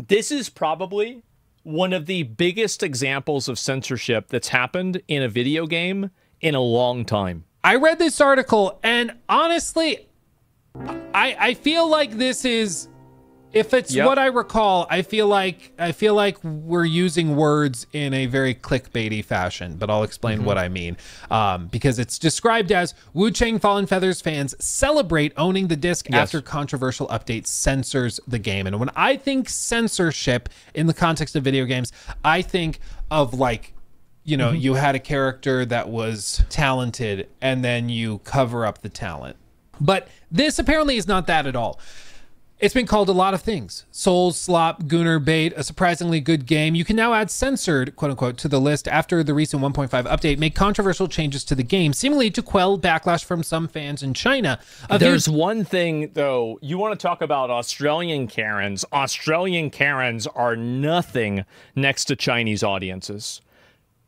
This is probably one of the biggest examples of censorship that's happened in a video game in a long time. I read this article, and honestly, I feel like this is, if it's what I recall, I feel like we're using words in a very clickbaity fashion, but I'll explain what I mean. Because it's described as Wu Chang Fallen Feathers fans celebrate owning the disc after controversial update censors the game. And when I think censorship in the context of video games, I think of like, you know, you had a character that was talented and then you cover up the talent. But this apparently is not that at all. It's been called a lot of things. Souls, slop, Gunner bait, a surprisingly good game. You can now add censored, quote unquote, to the list after the recent 1.5 update, make controversial changes to the game, seemingly to quell backlash from some fans in China. There's one thing, though. You want to talk about Australian Karens. Australian Karens are nothing next to Chinese audiences.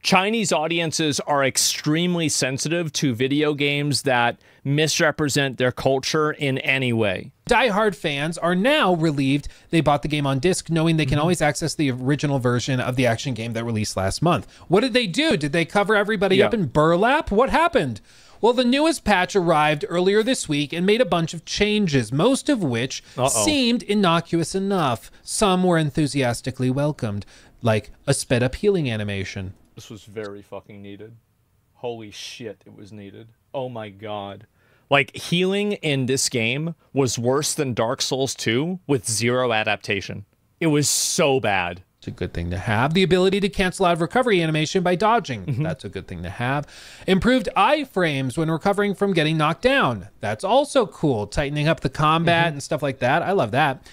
Chinese audiences are extremely sensitive to video games that misrepresent their culture in any way. Die-hard fans are now relieved they bought the game on disc, knowing they can always access the original version of the action game that released last month. What did they do? Did they cover everybody up in burlap? What happened? Well, the newest patch arrived earlier this week and made a bunch of changes, most of which seemed innocuous enough. Some were enthusiastically welcomed, like a sped-up healing animation. This was very fucking needed. Holy shit, it was needed. Oh my god. Like, healing in this game was worse than Dark Souls 2 with 0 adaptation. It was so bad. It's a good thing to have. The ability to cancel out recovery animation by dodging. That's a good thing to have. Improved iframes when recovering from getting knocked down. That's also cool. Tightening up the combat and stuff like that. I love that.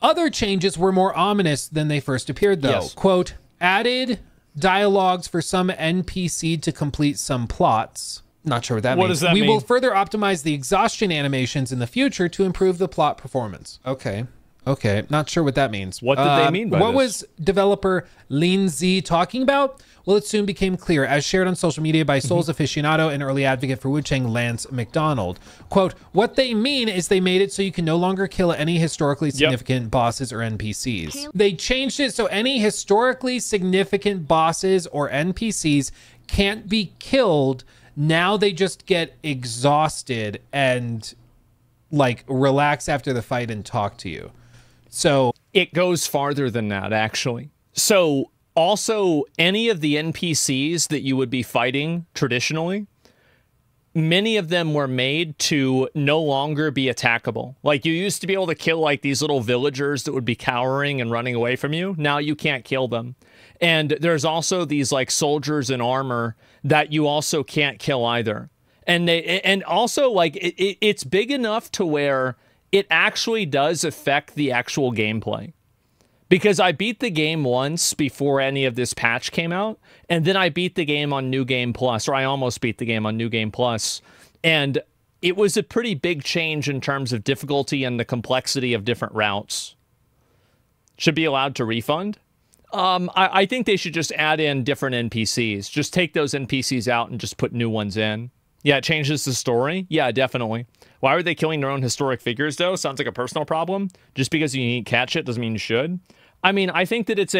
Other changes were more ominous than they first appeared, though. Quote, added dialogues for some NPC to complete some plots. Not sure what that means. What does that mean? We will further optimize the exhaustion animations in the future to improve the plot performance. Okay. Not sure what that means. What did they mean by this? What was developer Lindsay talking about? Well, it soon became clear, as shared on social media by Souls aficionado and early advocate for Wu Chang, Lance McDonald. Quote, what they mean is they made it so you can no longer kill any historically significant bosses or NPCs. They changed it so any historically significant bosses or NPCs can't be killed. Now they just get exhausted and like relax after the fight and talk to you. So it goes farther than that, actually. So also, any of the NPCs that you would be fighting traditionally, many of them were made to no longer be attackable. Like, you used to be able to kill like these little villagers that would be cowering and running away from you. Now you can't kill them. And there's also these like soldiers in armor that you also can't kill either. And also like it's big enough to where it actually does affect the actual gameplay. Because I beat the game once before any of this patch came out, and then I beat the game on New Game Plus, or I almost beat the game on New Game Plus, and it was a pretty big change in terms of difficulty and the complexity of different routes. Should be allowed to refund? I think they should just add in different NPCs. Just take those NPCs out and just put new ones in. Yeah, it changes the story. Yeah, definitely. Why are they killing their own historic figures, though? Sounds like a personal problem. Just because you need cat shit doesn't mean you should. I mean, I think that it's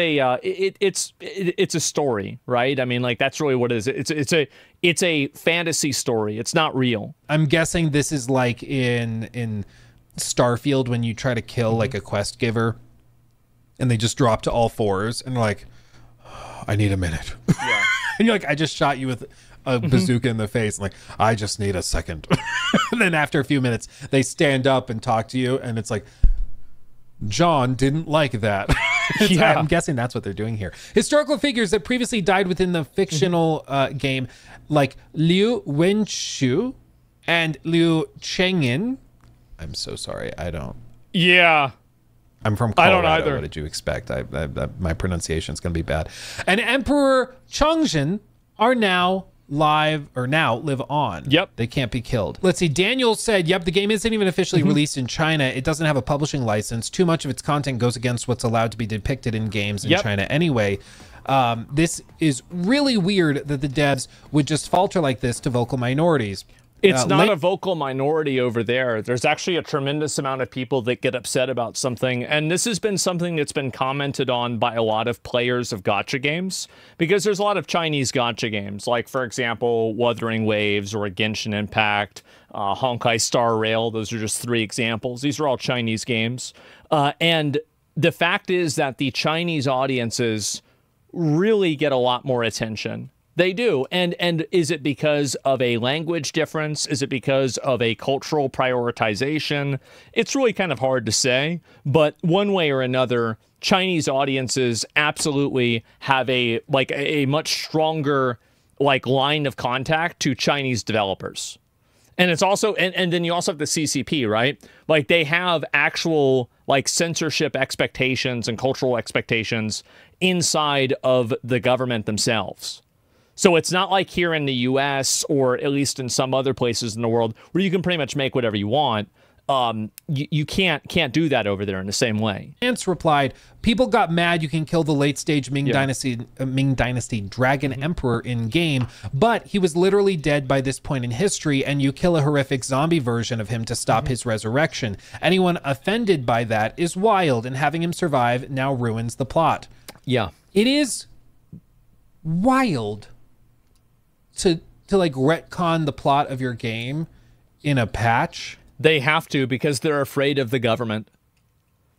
a story, right? I mean, like, that's really what it is. It's a fantasy story. It's not real. I'm guessing this is like in Starfield when you try to kill like a quest giver, and they just drop to all fours, and they're like, oh, I need a minute. Yeah. And you're like, I just shot you with a bazooka in the face. I'm like, I just need a second. And then after a few minutes, they stand up and talk to you, and it's like, John didn't like that. Yeah. I'm guessing that's what they're doing here. Historical figures that previously died within the fictional game, like Liu Wenshu and Liu Chengin. I'm so sorry. I don't. Yeah. I'm from Colorado. I don't either. What did you expect? My pronunciation is going to be bad. And Emperor Chongzhen are now live on. Yep. They can't be killed. Let's see. Daniel said, yep, the game isn't even officially released in China. It doesn't have a publishing license. Too much of its content goes against what's allowed to be depicted in games in China anyway. This is really weird that the devs would just falter like this to vocal minorities. It's not a vocal minority over there. There's actually a tremendous amount of people that get upset about something. And this has been something that's been commented on by a lot of players of gacha games, because there's a lot of Chinese gacha games, like, for example, Wuthering Waves or Genshin Impact, Honkai Star Rail. Those are just 3 examples. These are all Chinese games. And the fact is that the Chinese audiences really get a lot more attention. They do. And is it because of a language difference? Is it because of a cultural prioritization? It's really kind of hard to say, but one way or another, Chinese audiences absolutely have a much stronger line of contact to Chinese developers. And it's also, and then you also have the CCP, right? Like, they have actual censorship expectations and cultural expectations inside of the government themselves. So it's not like here in the US, or at least in some other places in the world, where you can pretty much make whatever you want. You can't do that over there in the same way. Ants replied, people got mad you can kill the late stage Ming Dynasty Dragon Emperor in game, but he was literally dead by this point in history, and you kill a horrific zombie version of him to stop his resurrection. Anyone offended by that is wild, and having him survive now ruins the plot. Yeah. It is wild to retcon the plot of your game in a patch. They have to, because they're afraid of the government.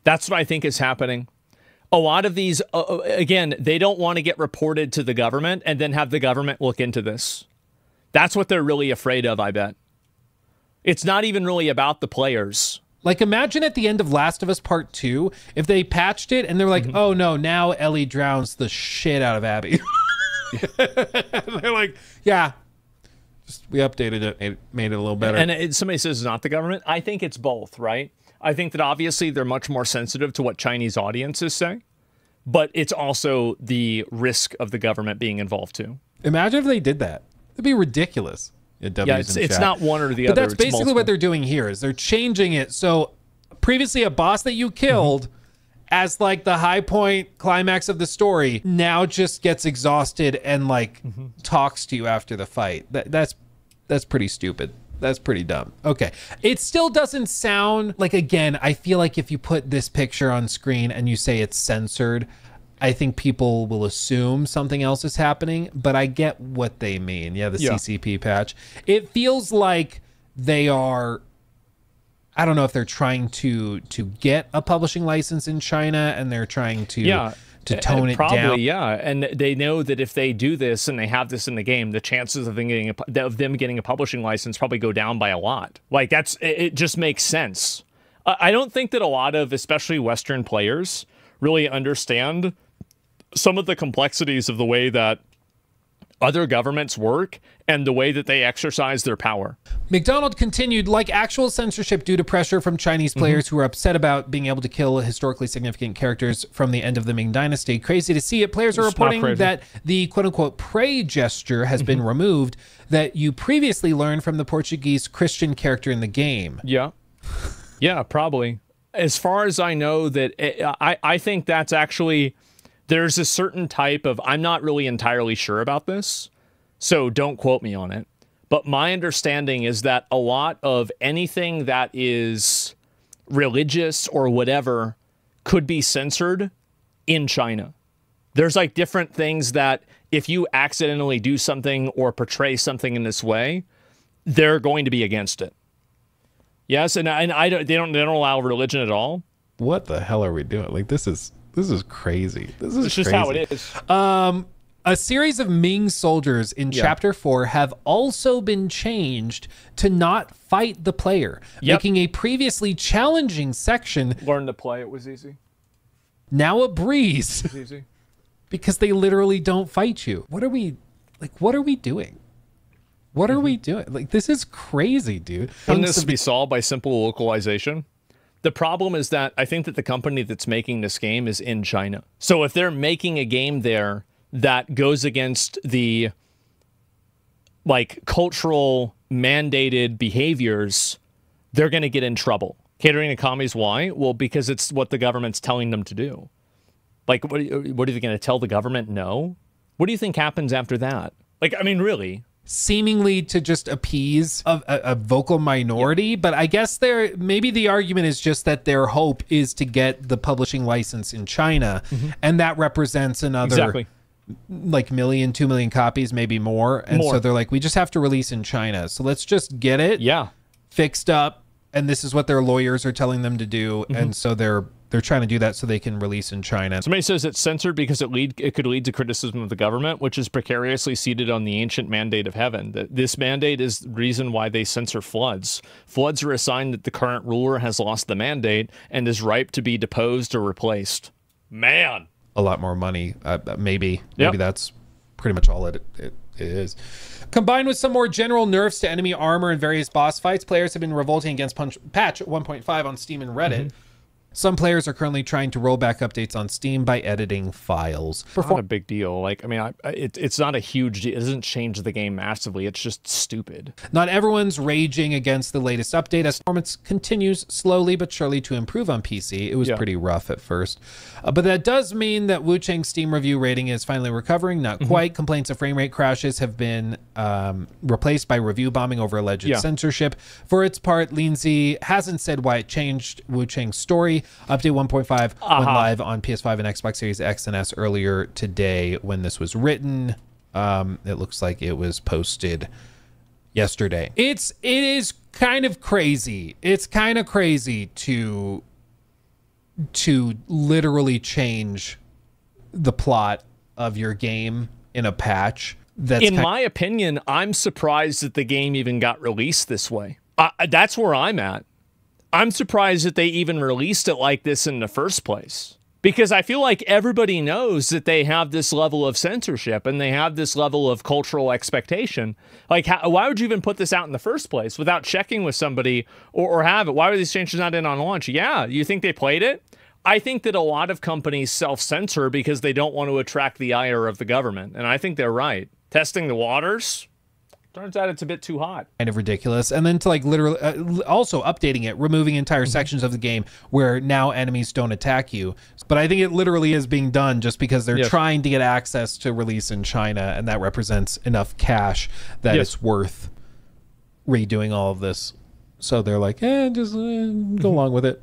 That's what I think is happening. A lot of these, again, they don't want to get reported to the government and then have the government look into this. That's what they're really afraid of, I bet. It's not even really about the players. Imagine at the end of Last of Us Part 2, if they patched it and they're like, oh no, now Ellie drowns the shit out of Abby. They're like, yeah, we updated it, made it a little better. And somebody says it's not the government. I think it's both, right? I think that obviously they're much more sensitive to what Chinese audiences say, but it's also the risk of the government being involved too. Imagine if they did that. It'd be ridiculous. Yeah, it's not one or the other. But that's basically what they're doing here, is they're changing it. So previously a boss that you killed as the high point climax of the story now just gets exhausted and talks to you after the fight. That's pretty stupid. That's pretty dumb. Okay. It still doesn't sound again, I feel like if you put this picture on screen and you say it's censored, I think people will assume something else is happening, but I get what they mean. Yeah, the CCP patch. It feels like they are, I don't know if they're trying to get a publishing license in China, and they're trying to tone it probably, down. Yeah, and they know that if they do this and they have this in the game, the chances of them getting a publishing license probably go down by a lot. It just makes sense. I don't think that a lot of, especially Western players, really understand some of the complexities of the way that other governments work and the way that they exercise their power. McDonald continued, actual censorship due to pressure from Chinese players who are upset about being able to kill historically significant characters from the end of the Ming Dynasty. Crazy to see it. Players are reporting that the quote-unquote pray gesture has been removed that you previously learned from the Portuguese Christian character in the game. Yeah. Yeah, probably. As far as I know, that I think that's actually... There's a certain type of, I'm not really entirely sure about this, so don't quote me on it. But my understanding is that a lot of anything that is religious or whatever could be censored in China. There's different things that if you accidentally do something or portray something in this way, they're going to be against it. Yes, and they don't allow religion at all. What the hell are we doing? This is crazy. This is just how it is. A series of Ming soldiers in Chapter 4 have also been changed to not fight the player, making a previously challenging section... Learn to play, it was easy. Now a breeze. It was easy. Because they literally don't fight you. What are we doing? What are we doing? This is crazy, dude. Wouldn't this be solved by simple localization? The problem is that I think that the company that's making this game is in China. So if they're making a game there that goes against the cultural mandated behaviors, they're going to get in trouble. Catering to commies, why? Well, because it's what the government's telling them to do. What are they going to tell the government no? What do you think happens after that? Really? seemingly to just appease a vocal minority. But I guess maybe the argument is just that their hope is to get the publishing license in China, and that represents another like 2 million copies, maybe more. And so they're like, we just have to release in China, so let's just get it fixed up. And this is what their lawyers are telling them to do. And so they're trying to do that so they can release in China. Somebody says it's censored because it could lead to criticism of the government, which is precariously seated on the ancient mandate of heaven. This mandate is the reason why they censor floods. Floods are a sign that the current ruler has lost the mandate and is ripe to be deposed or replaced. Man. A lot more money. Maybe that's pretty much all it is. Combined with some more general nerfs to enemy armor and various boss fights, players have been revolting against patch 1.5 on Steam and Reddit. Some players are currently trying to roll back updates on Steam by editing files. Not a big deal. Like, I mean, it's not a huge deal. It doesn't change the game massively. It's just stupid. Not everyone's raging against the latest update as performance continues slowly but surely to improve on PC. It was pretty rough at first. But that does mean that Wu Chang's Steam review rating is finally recovering. Not quite. Complaints of frame rate crashes have been replaced by review bombing over alleged censorship. For its part, Lindsay hasn't said why it changed Wu Chang's story. Update 1.5 went live on PS5 and Xbox Series X and S earlier today when this was written. It looks like it was posted yesterday. It is kind of crazy. It's kind of crazy to literally change the plot of your game in a patch. In my opinion, I'm surprised that the game even got released this way. That's where I'm at. I'm surprised that they even released it like this in the first place, because I feel like everybody knows that they have this level of censorship and they have this level of cultural expectation. Like, why would you even put this out in the first place without checking with somebody or have it? Why were these changes not in on launch? Yeah, you think they played it? I think that a lot of companies self-censor because they don't want to attract the ire of the government, and I think they're right. Testing the waters? Turns out it's a bit too hot. Kind of ridiculous. And then to like literally also updating it, removing entire sections of the game where now enemies don't attack you. But I think it literally is being done just because they're trying to get access to release in China, and that represents enough cash that it's worth redoing all of this. So they're like, just go along with it.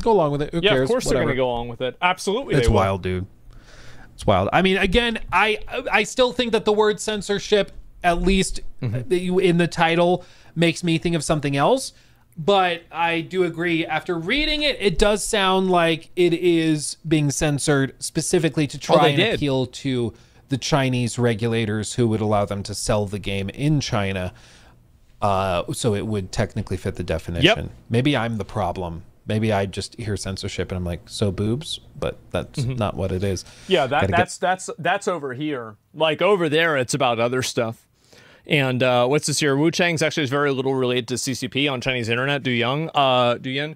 Go along with it. Who cares? Of course they're going to go along with it. Absolutely. It's wild, dude. It's wild. I mean, again, I still think that the word censorship, at least in the title, makes me think of something else. But I do agree, after reading it, it does sound like it is being censored specifically to try and appeal to the Chinese regulators who would allow them to sell the game in China. So it would technically fit the definition. Maybe I'm the problem. Maybe I just hear censorship and I'm like, so boobs, but that's not what it is. Yeah, that's over here. Like over there, it's about other stuff. And what's this here? Wu Chang's actually is very little related to CCP on Chinese internet. Du Yan,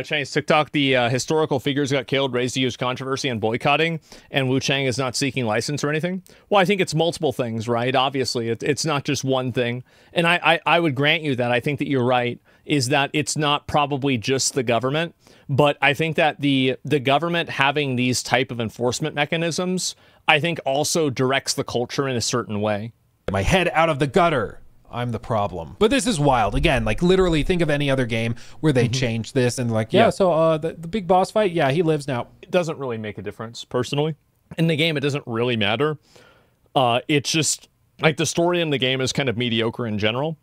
Chinese TikTok, the historical figures got killed, raised a huge controversy and boycotting, and Wu Chang is not seeking license or anything. Well, I think it's multiple things, right? Obviously, it's not just one thing. And I would grant you that. I think that you're right, is that it's not probably just the government, but I think that the government having these type of enforcement mechanisms, I think also directs the culture in a certain way. My head out of the gutter. I'm the problem. But this is wild. Again, like literally think of any other game where they change this and like, so the big boss fight, he lives now. It doesn't really make a difference, personally. In the game, it doesn't really matter. It's just, like, the story in the game is kind of mediocre in general.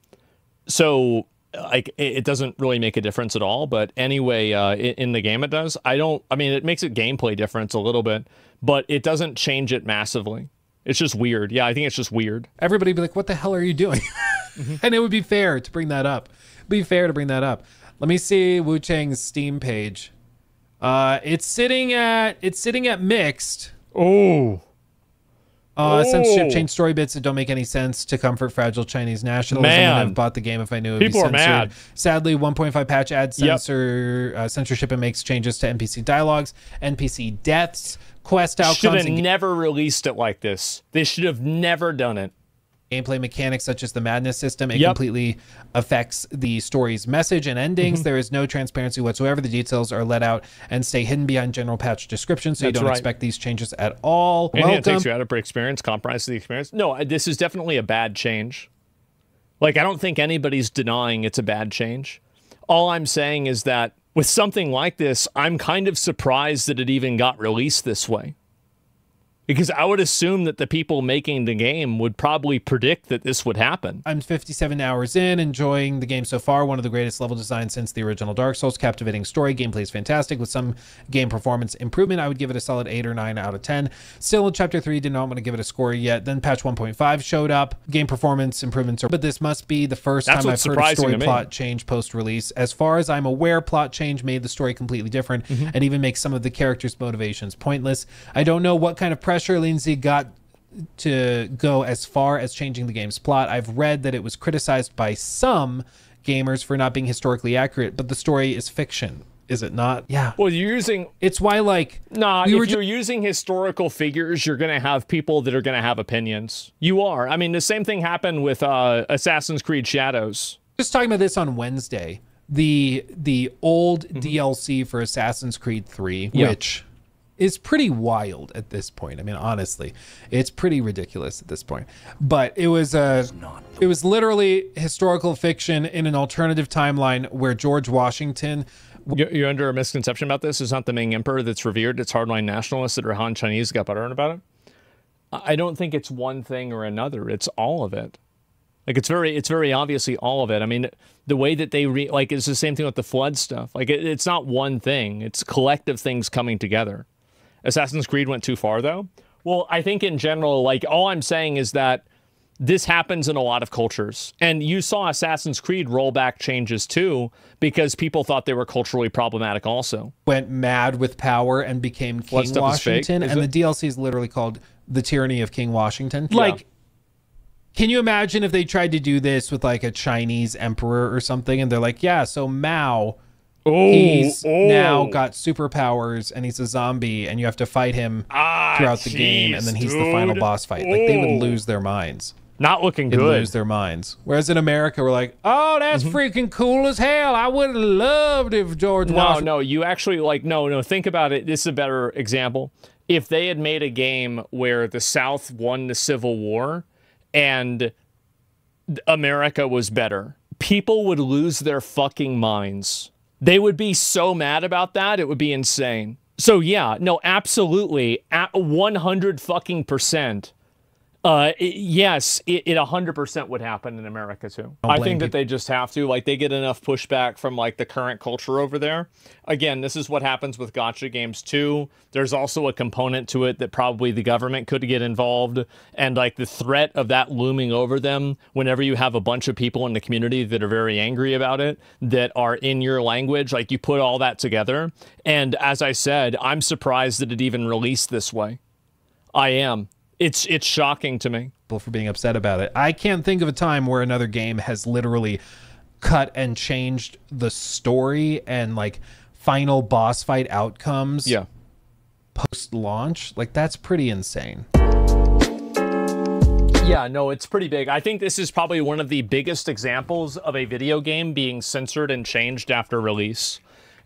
So, like, it doesn't really make a difference at all. But anyway, in the game it does. I mean, it makes it gameplay difference a little bit, but it doesn't change it massively. It's just weird. Yeah, I think it's just weird. Everybody be like, what the hell are you doing? And it would be fair to bring that up. Let me see Wu Chang's Steam page. It's sitting at mixed. Censorship changed story bits that don't make any sense to comfort fragile Chinese nationalism. I wouldn't have bought the game if I knew it would be censored. People are mad. Sadly, 1.5 patch adds censorship and makes changes to NPC dialogues, NPC deaths, quest outcomes. Should have never released it like this. They should have never done it. Gameplay mechanics such as the madness system, it completely affects the story's message and endings. There is no transparency whatsoever. The details are let out and stay hidden behind general patch descriptions, so you don't expect these changes at all. And it takes you out of experience, compromises the experience. No, this is definitely a bad change. Like, I don't think anybody's denying it's a bad change. All I'm saying is that with something like this, I'm kind of surprised that it even got released this way. Because I would assume that the people making the game would probably predict that this would happen. I'm 57 hours in, enjoying the game so far. One of the greatest level designs since the original Dark Souls. Captivating story. Gameplay is fantastic. With some game performance improvement, I would give it a solid 8 or 9 out of 10. Still in Chapter 3, did not want to give it a score yet. Then patch 1.5 showed up. Game performance improvements are... But this must be the first time I've heard a story plot change post-release. As far as I'm aware, plot change made the story completely different and even makes some of the characters' motivations pointless. I don't know what kind of pressure Lindsay got to go as far as changing the game's plot. I've read that it was criticized by some gamers for not being historically accurate, but the story is fiction, is it not? Yeah. Well, you're using... It's why, like... Nah, if you're using historical figures, you're going to have people that are going to have opinions. You are. I mean, the same thing happened with Assassin's Creed Shadows. Just talking about this on Wednesday. The old DLC for Assassin's Creed 3, which... is pretty wild at this point. I mean, honestly, it's pretty ridiculous at this point. But it was literally historical fiction in an alternative timeline where George Washington... You're under a misconception about this. It's not the Ming Emperor that's revered. It's hardline nationalists that are Han Chinese got butter about it. I don't think it's one thing or another. It's all of it. Like, it's very obviously all of it. I mean, the way that they like, it's the same thing with the flood stuff. Like, it's not one thing. It's collective things coming together. Assassin's Creed went too far, though. Well, I think in general, like, all I'm saying is that this happens in a lot of cultures. And you saw Assassin's Creed roll back changes, too, because people thought they were culturally problematic also. Went mad with power and became King Washington. And the DLC is literally called The Tyranny of King Washington. Yeah. Like, can you imagine if they tried to do this with, like, a Chinese emperor or something? And they're like, yeah, so Mao... he's now got superpowers and he's a zombie and you have to fight him throughout the game, and then he's the final boss fight. Like, they would lose their minds. Not looking good. Lose their minds. Whereas in America, we're like, oh, that's freaking cool as hell. I would have loved if George Washington... No, you actually, like, no, think about it. This is a better example. If they had made a game where the South won the Civil War and America was better, people would lose their fucking minds. They would be so mad about that, it would be insane. So yeah, no, absolutely, at 100 fucking %. Yes, it 100% would happen in America too. I think that they just have to, like, they get enough pushback from, like, the current culture over there. Again, this is what happens with gacha games too. There's also a component to it that probably the government could get involved, and, like, the threat of that looming over them whenever you have a bunch of people in the community that are very angry about it, that are in your language, like, you put all that together. And as I said, I'm surprised that it even released this way. I am. It's shocking to me. For being upset about it. I can't think of a time where another game has literally cut and changed the story and, like, final boss fight outcomes post-launch. Like, that's pretty insane. Yeah, no, it's pretty big. I think this is probably one of the biggest examples of a video game being censored and changed after release,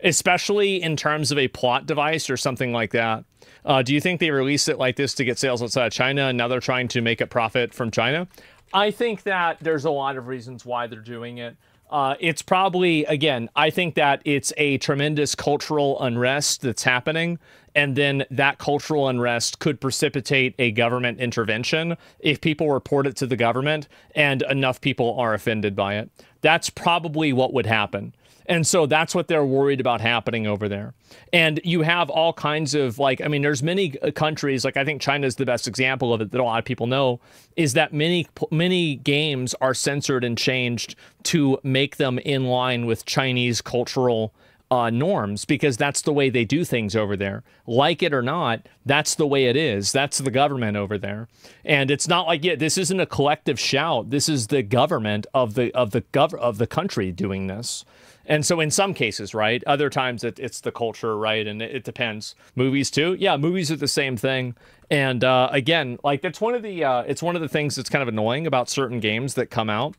especially in terms of a plot device or something like that. Do you think they released it like this to get sales outside of China and now they're trying to make a profit from China? I think that there's a lot of reasons why they're doing it. It's probably, again, I think that it's a tremendous cultural unrest that's happening, and then that cultural unrest could precipitate a government intervention if people report it to the government and enough people are offended by it. That's probably what would happen. And so that's what they're worried about happening over there. And you have all kinds of, like, I mean, there's many countries, like, I think China is the best example of it that a lot of people know, is that many games are censored and changed to make them in line with Chinese cultural norms, because that's the way they do things over there. Like it or not, that's the way it is. That's the government over there. And it's not like, this isn't a collective shout. This is the government of the country doing this. And so in some cases, right, other times it's the culture, right, and it depends. Movies too, yeah, movies are the same thing. And again, like, it's one of the things that's kind of annoying about certain games that come out,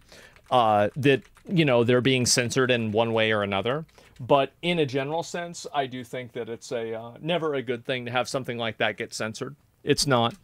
that, you know, they're being censored in one way or another. But in a general sense, I do think that it's never a good thing to have something like that get censored. It's not.